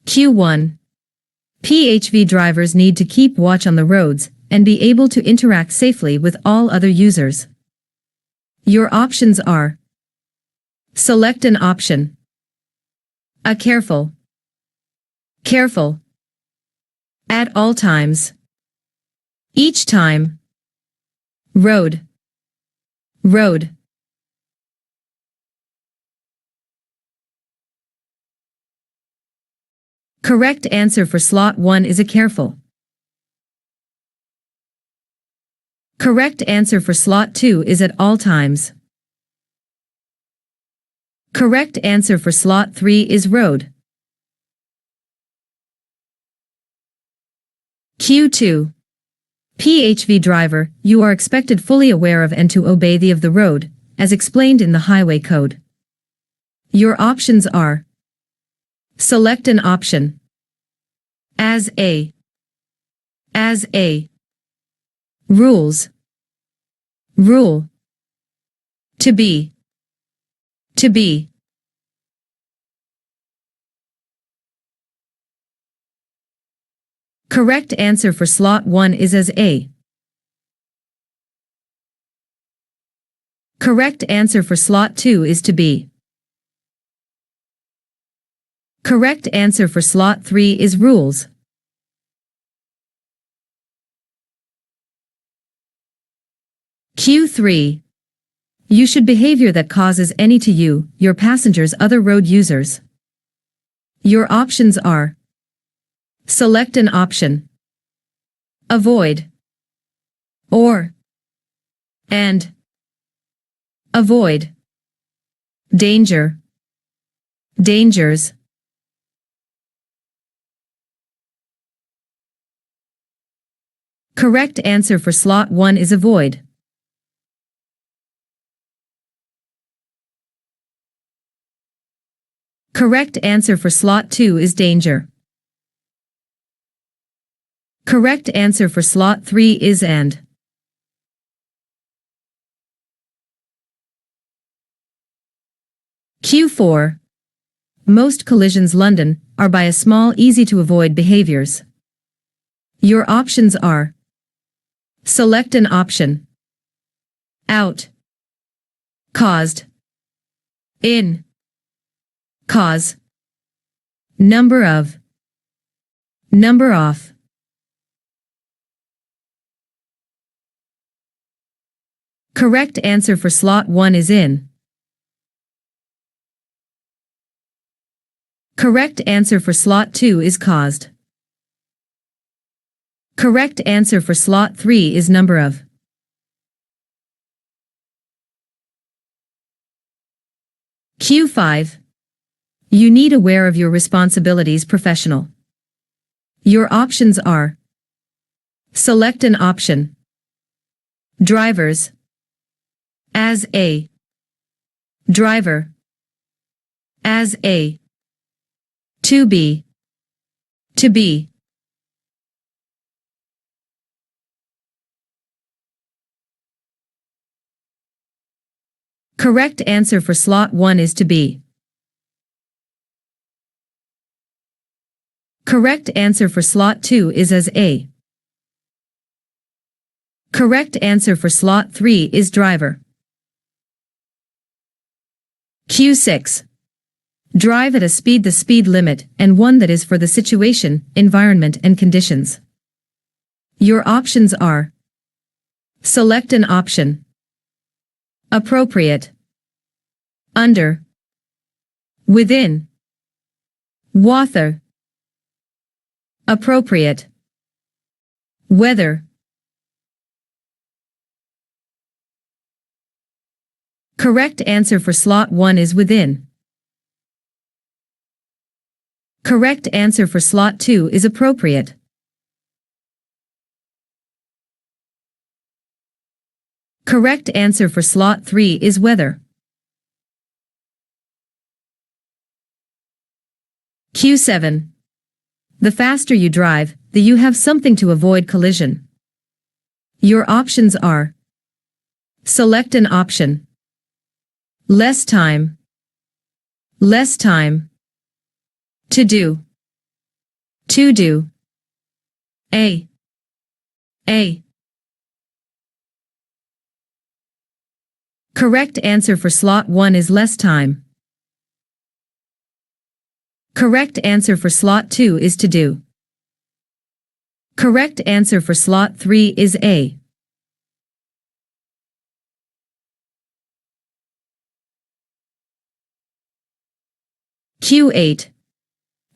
Q1. PHV drivers need to keep watch on the roads and be able to interact safely with all other users. Your options are: select an option. A careful. Careful. At all times. Each time. Road. Road. Correct answer for slot 1 is a careful. Correct answer for slot 2 is at all times. Correct answer for slot 3 is road. Q2. PHV driver, you are expected fully aware of and to obey the of the road, as explained in the Highway Code. Your options are: select an option. As a. Rules. Rule. To be. To be. Correct answer for slot 1 is as a. Correct answer for slot 2 is to be. Correct answer for slot 3 is rules. Q3. You should behavior that causes any to you, your passengers, other road users. Your options are: select an option. Avoid. Or. And. Avoid. Danger. Dangers. Correct answer for slot 1 is avoid. Correct answer for slot 2 is danger. Correct answer for slot 3 is and. Q4. Most collisions London are by a small easy-to-avoid behaviors. Your options are: select an option. Out. Caused. In. Cause. Number of. Number off. Correct answer for slot 1 is in. Correct answer for slot 2 is caused. Correct answer for slot 3 is number of. Q5. You need aware of your responsibilities professional. Your options are: select an option. Drivers. As a. Driver. As a. To be. To be. Correct answer for slot 1 is to be. Correct answer for slot 2 is as a. Correct answer for slot 3 is driver. Q6. Drive at a speed the speed limit and one that is for the situation, environment and conditions. Your options are: select an option. Appropriate. Under. Within. Water. Appropriate. Weather. Correct answer for slot 1 is within. Correct answer for slot 2 is appropriate. Correct answer for slot 3 is weather. Q7. The faster you drive, the you have something to avoid collision. Your options are: select an option. Less time. Less time. To do. To do. A. A. Correct answer for slot 1 is less time. Correct answer for slot 2 is to do. Correct answer for slot 3 is A. Q8.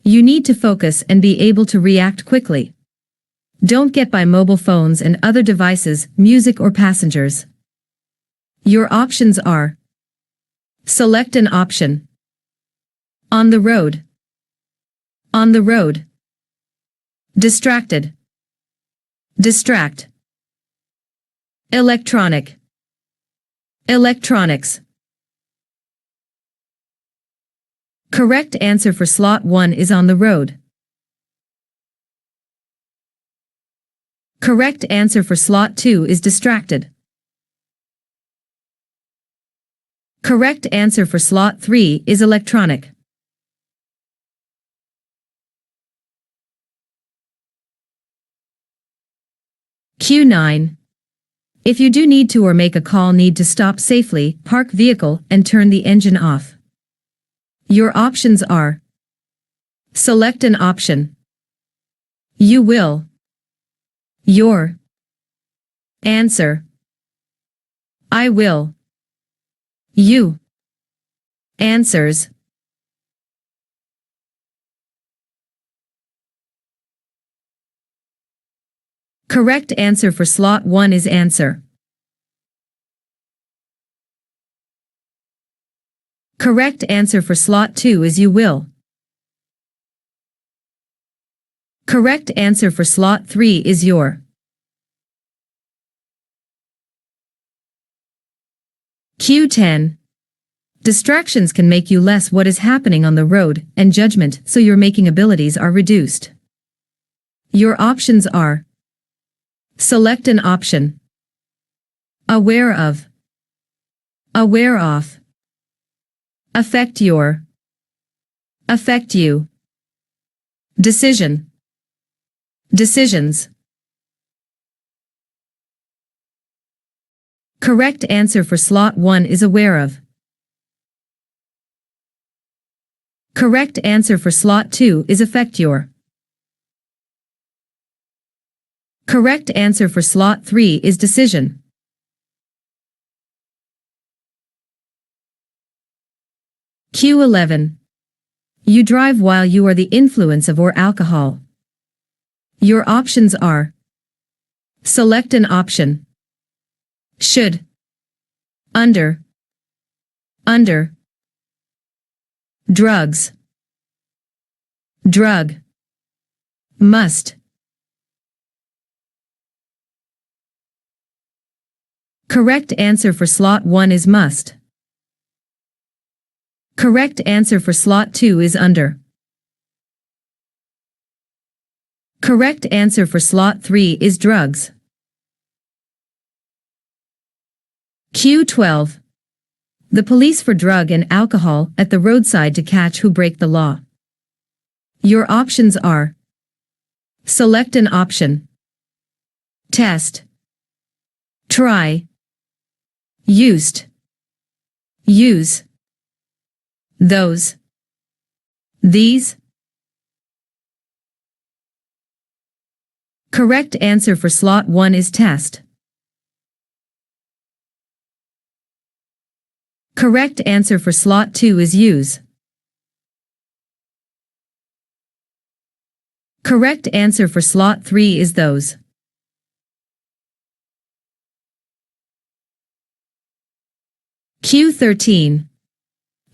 You need to focus and be able to react quickly. Don't get by mobile phones and other devices, music or passengers. Your options are: select an option. On the road. On the road. Distracted. Distract. Electronic. Electronics. Correct answer for slot 1 is on the road. Correct answer for slot 2 is distracted. Correct answer for slot 3 is electronic. Q9. If you do need to or make a call, need to stop safely, park vehicle and turn the engine off. Your options are: select an option. You will. Your. Answer: I will. You. Answers: correct answer for slot 1 is answer. Correct answer for slot 2 is you will. Correct answer for slot 3 is your. Q10. Distractions can make you less what is happening on the road and judgment, so your making abilities are reduced. Your options are: select an option. Aware of. Aware of. Affect your. Affect you. Decision. Decisions. Correct answer for slot 1 is aware of. Correct answer for slot 2 is affect your. Correct answer for slot 3 is decision. Q11. You drive while you are the influence of or alcohol. Your options are: select an option. Should. Under. Under. Drugs. Drug. Must. Correct answer for slot 1 is must. Correct answer for slot 2 is under. Correct answer for slot 3 is drugs. Q12. The police for drug and alcohol at the roadside to catch who break the law. Your options are: select an option. Test. Try. Used. Use. Those. These. Correct answer for slot 1 is test. Correct answer for slot 2 is use. Correct answer for slot 3 is those. Q13.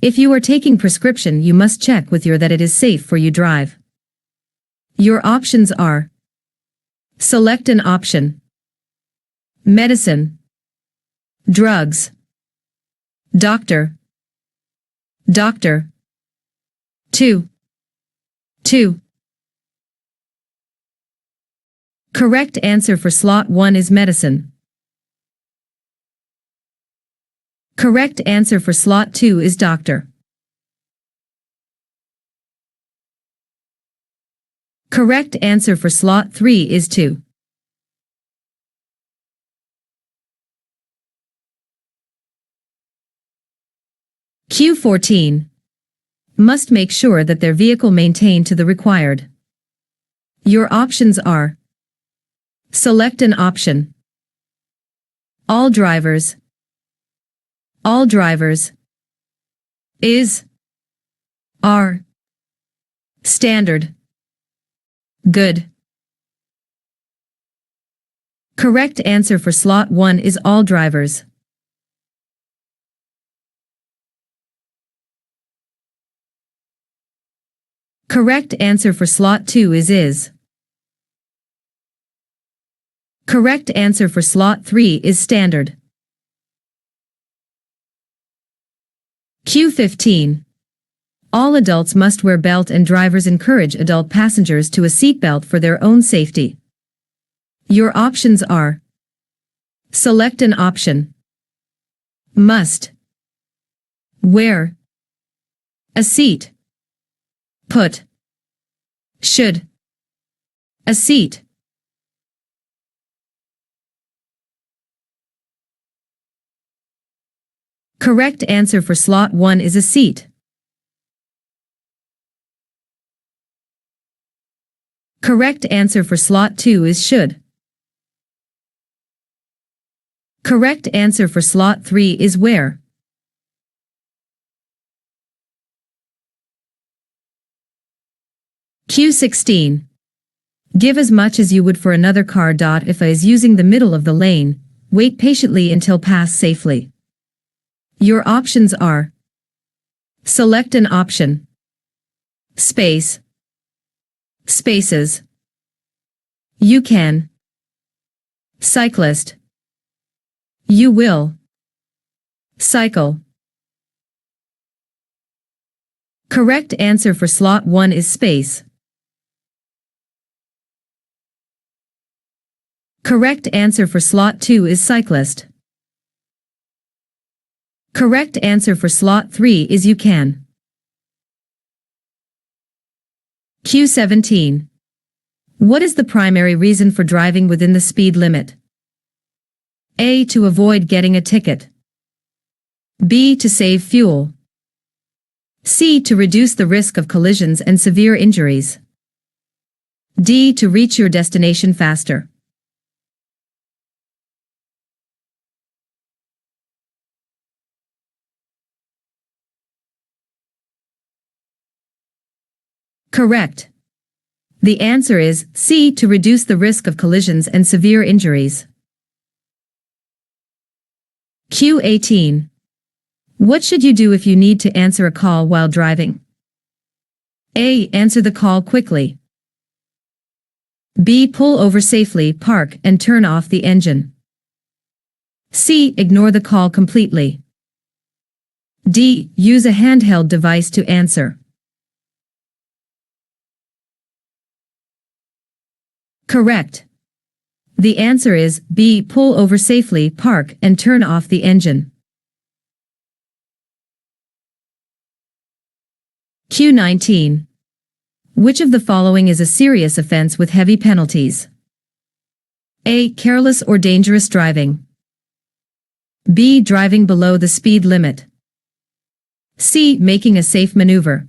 If you are taking prescription, you must check with your that it is safe for you drive. Your options are: select an option. Medicine. Drugs. Doctor. Doctor. 2. 2. Correct answer for slot 1 is medicine. Correct answer for slot 2 is doctor. Correct answer for slot 3 is 2. Q14. Must make sure that their vehicle maintained to the required. Your options are: select an option. All drivers. All drivers. Is. Are. Standard. Good. Correct answer for slot 1 is all drivers. Correct answer for slot 2 is. Correct answer for slot 3 is standard. Q15. All adults must wear belt and drivers encourage adult passengers to a seatbelt for their own safety. Your options are: select an option. Must. Wear. A seat. Put. Should. A seat. Correct answer for slot 1 is a seat. Correct answer for slot 2 is should. Correct answer for slot 3 is wear. Q16. Give as much as you would for another car. If A is using the middle of the lane, wait patiently until pass safely. Your options are: select an option. Space. Spaces. You can. Cyclist. You will. Cycle. Correct answer for slot 1 is space. Correct answer for slot 2 is cyclist. Correct answer for slot 3 is you can. Q17. What is the primary reason for driving within the speed limit? A. To avoid getting a ticket. B. To save fuel. C. To reduce the risk of collisions and severe injuries. D. To reach your destination faster. Correct. The answer is C. To reduce the risk of collisions and severe injuries. Q18. What should you do if you need to answer a call while driving? A. Answer the call quickly. B. Pull over safely, park, and turn off the engine. C. Ignore the call completely. D. Use a handheld device to answer. Correct. The answer is B. Pull over safely, park, and turn off the engine. Q19. Which of the following is a serious offense with heavy penalties? A. Careless or dangerous driving. B. Driving below the speed limit. C. Making a safe maneuver.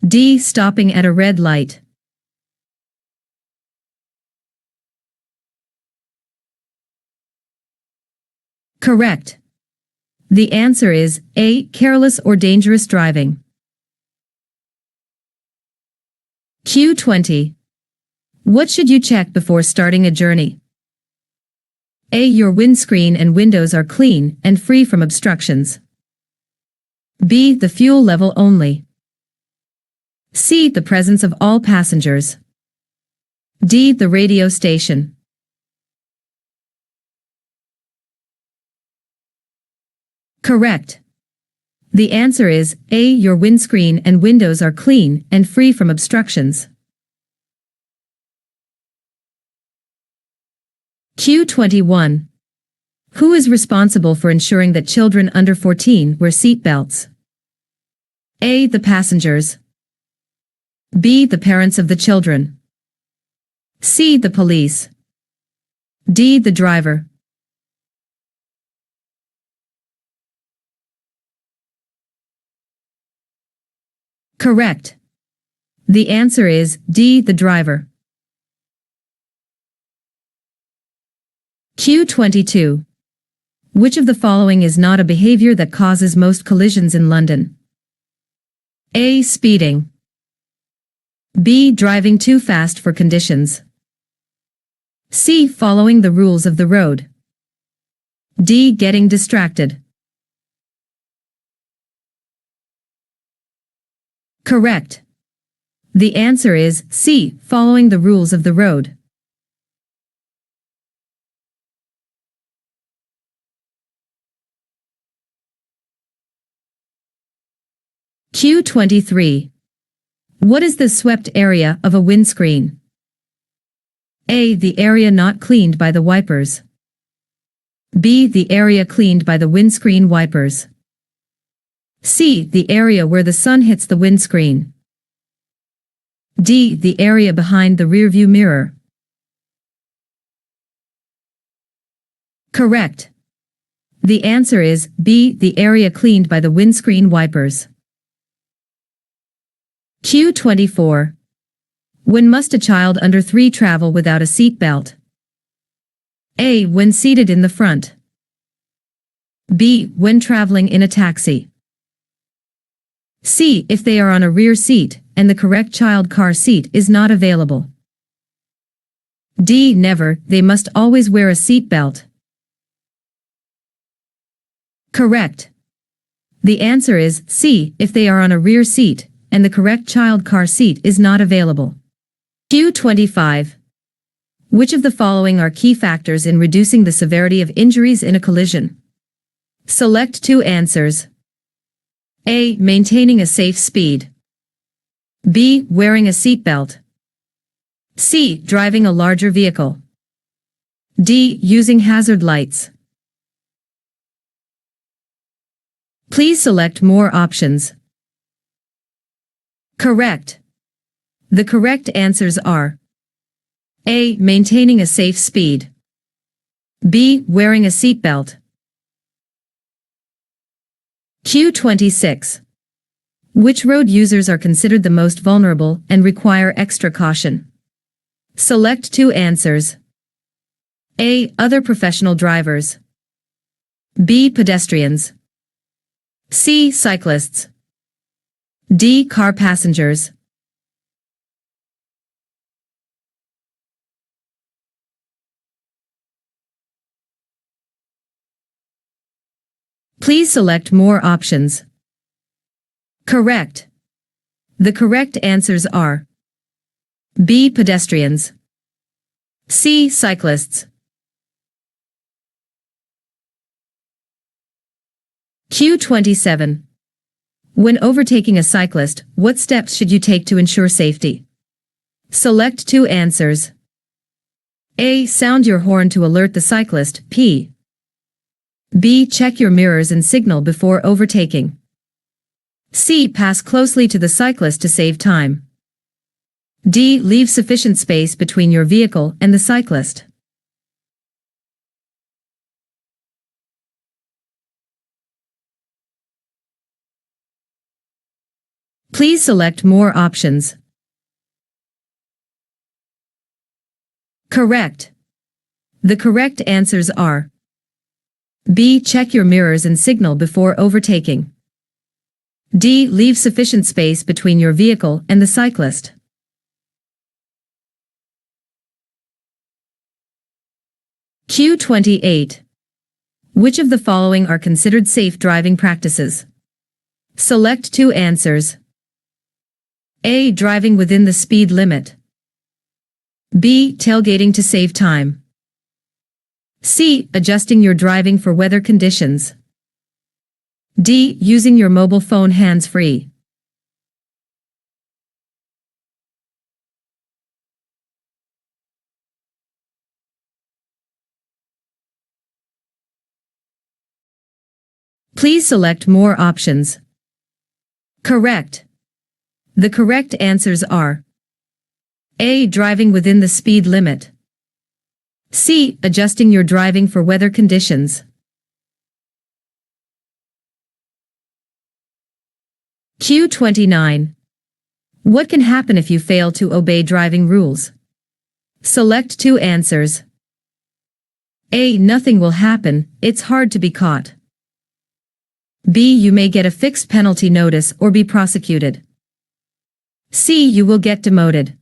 D. Stopping at a red light. Correct. The answer is A. Careless or dangerous driving. Q20. What should you check before starting a journey? A. Your windscreen and windows are clean and free from obstructions. B. The fuel level only. C. The presence of all passengers. D. The radio station. Correct. The answer is A. Your windscreen and windows are clean and free from obstructions. Q21. Who is responsible for ensuring that children under 14 wear seat belts? A. The passengers. B. The parents of the children. C. The police. D. The driver. Correct. The answer is D. The driver. Q22. Which of the following is not a behavior that causes most collisions in London? A. Speeding. B. Driving too fast for conditions. C. Following the rules of the road. D. Getting distracted. Correct. The answer is C. Following the rules of the road. Q23. What is the swept area of a windscreen? A. The area not cleaned by the wipers. B. The area cleaned by the windscreen wipers. C. The area where the sun hits the windscreen. D. The area behind the rearview mirror. Correct. The answer is B. The area cleaned by the windscreen wipers. Q24. When must a child under 3 travel without a seat belt? A. When seated in the front. B. When traveling in a taxi. C. If they are on a rear seat, and the correct child car seat is not available. D. Never, they must always wear a seat belt. Correct. The answer is C. If they are on a rear seat, and the correct child car seat is not available. Q25. Which of the following are key factors in reducing the severity of injuries in a collision? Select 2 answers. A. Maintaining a safe speed. B. Wearing a seatbelt. C. Driving a larger vehicle. D. Using hazard lights. Please select more options. Correct. The correct answers are A. Maintaining a safe speed. B. Wearing a seatbelt. Q26. Which road users are considered the most vulnerable and require extra caution? Select 2 answers. A. Other professional drivers. B. Pedestrians. C. Cyclists. D. Car passengers. Please select more options. Correct. The correct answers are B. Pedestrians. C. Cyclists. Q27. When overtaking a cyclist, what steps should you take to ensure safety? Select 2 answers. A. Sound your horn to alert the cyclist, P. B. Check your mirrors and signal before overtaking. C. Pass closely to the cyclist to save time. D. Leave sufficient space between your vehicle and the cyclist. Please select more options. Correct. The correct answers are B. Check your mirrors and signal before overtaking. D. Leave sufficient space between your vehicle and the cyclist. Q28. Which of the following are considered safe driving practices? Select 2 answers. A. Driving within the speed limit. B. Tailgating to save time. C. Adjusting your driving for weather conditions. D. Using your mobile phone hands-free. Please select more options. Correct. The correct answers are A. Driving within the speed limit. C. Adjusting your driving for weather conditions. Q29. What can happen if you fail to obey driving rules? Select two answers. A. Nothing will happen, it's hard to be caught. B. You may get a fixed penalty notice or be prosecuted. C. You will get demoted.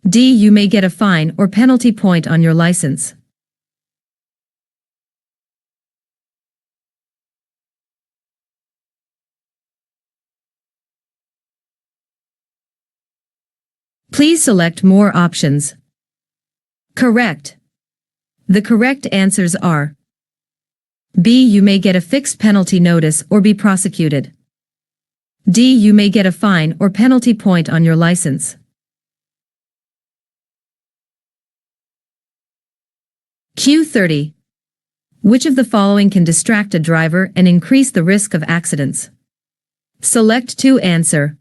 D. You may get a fine or penalty point on your license. Please select more options. Correct. The correct answers are B. You may get a fixed penalty notice or be prosecuted. D. You may get a fine or penalty point on your license. Q30. Which of the following can distract a driver and increase the risk of accidents? Select two answer.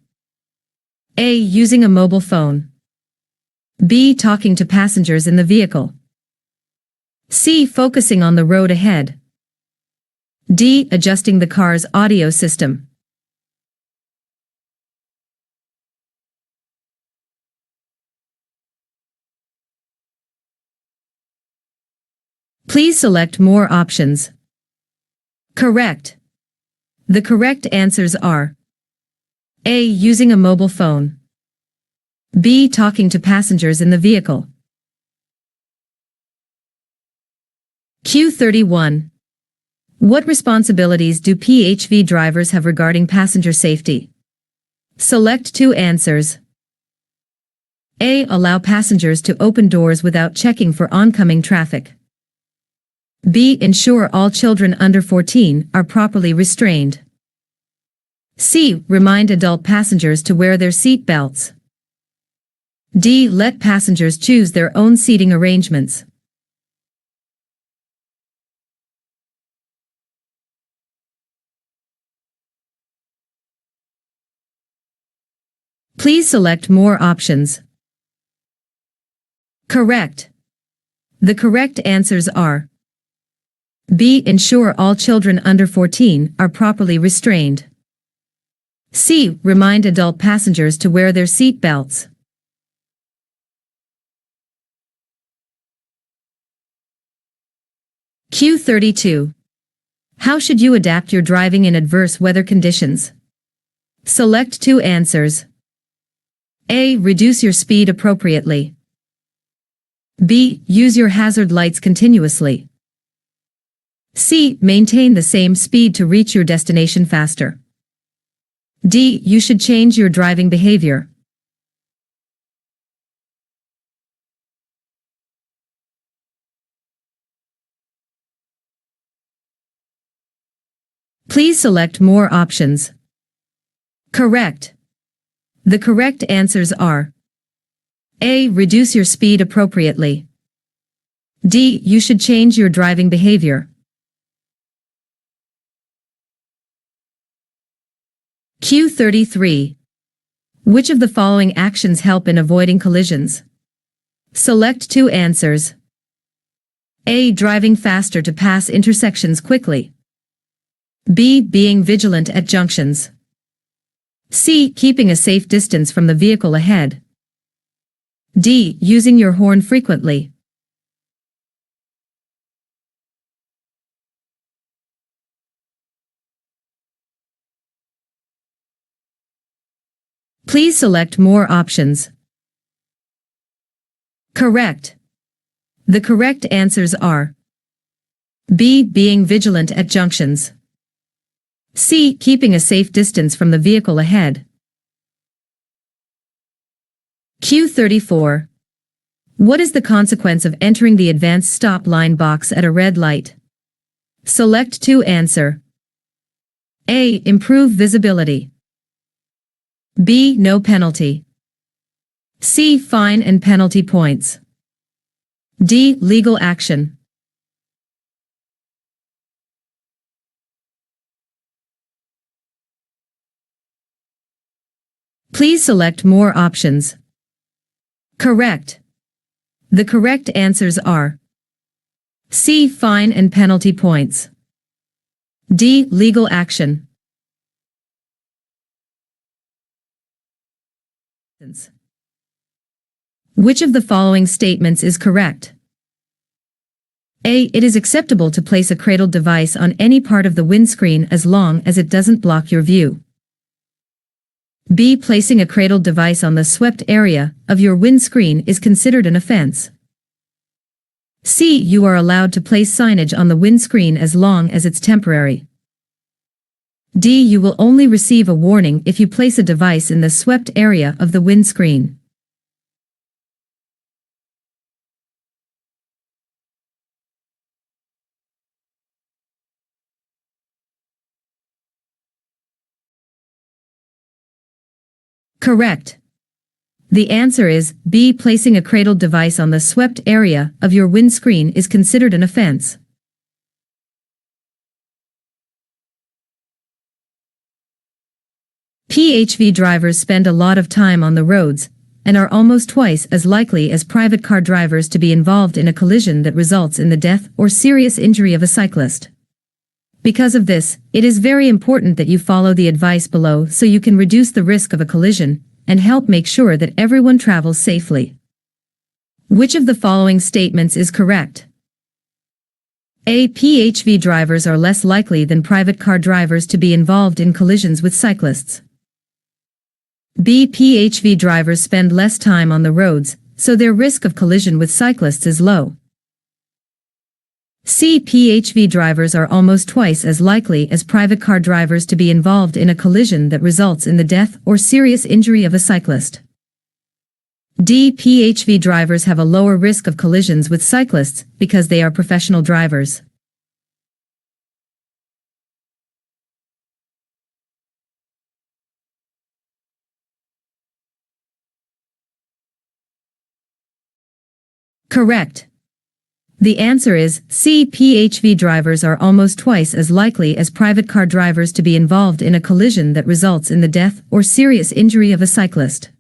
A. Using a mobile phone. B. Talking to passengers in the vehicle. C. Focusing on the road ahead. D. Adjusting the car's audio system. Please select more options. Correct. The correct answers are A. Using a mobile phone. B. Talking to passengers in the vehicle. Q31. What responsibilities do PHV drivers have regarding passenger safety? Select two answers. A. Allow passengers to open doors without checking for oncoming traffic. B. Ensure all children under 14 are properly restrained. C. Remind adult passengers to wear their seat belts. D. Let passengers choose their own seating arrangements. Please select more options. Correct. The correct answers are B. Ensure all children under 14 are properly restrained. C. Remind adult passengers to wear their seat belts. Q32. How should you adapt your driving in adverse weather conditions? Select two answers. A. Reduce your speed appropriately. B. Use your hazard lights continuously. C. Maintain the same speed to reach your destination faster. D. You should change your driving behavior. Please select more options. Correct. The correct answers are A. Reduce your speed appropriately. D. You should change your driving behavior. Q33. Which of the following actions help in avoiding collisions? Select two answers. A. Driving faster to pass intersections quickly. B. Being vigilant at junctions. C. Keeping a safe distance from the vehicle ahead. D. Using your horn frequently. Please select more options. Correct. The correct answers are B. Being vigilant at junctions. C. Keeping a safe distance from the vehicle ahead. Q34. What is the consequence of entering the advanced stop line box at a red light? Select two answer. A. Improve visibility. B. No penalty. C. Fine and penalty points. D. Legal action. Please select more options. Correct. The correct answers are C. Fine and penalty points. D. Legal action. Which of the following statements is correct? A. It is acceptable to place a cradled device on any part of the windscreen as long as it doesn't block your view. B. Placing a cradled device on the swept area of your windscreen is considered an offense. C. You are allowed to place signage on the windscreen as long as it's temporary. D. You will only receive a warning if you place a device in the swept area of the windscreen. Correct. The answer is B. Placing a cradled device on the swept area of your windscreen is considered an offense. PHV drivers spend a lot of time on the roads and are almost twice as likely as private car drivers to be involved in a collision that results in the death or serious injury of a cyclist. Because of this, it is very important that you follow the advice below so you can reduce the risk of a collision and help make sure that everyone travels safely. Which of the following statements is correct? A. PHV drivers are less likely than private car drivers to be involved in collisions with cyclists. B. PHV drivers spend less time on the roads, so their risk of collision with cyclists is low. C. PHV drivers are almost twice as likely as private car drivers to be involved in a collision that results in the death or serious injury of a cyclist. D. PHV drivers have a lower risk of collisions with cyclists because they are professional drivers. Correct. The answer is C. PHV drivers are almost twice as likely as private car drivers to be involved in a collision that results in the death or serious injury of a cyclist.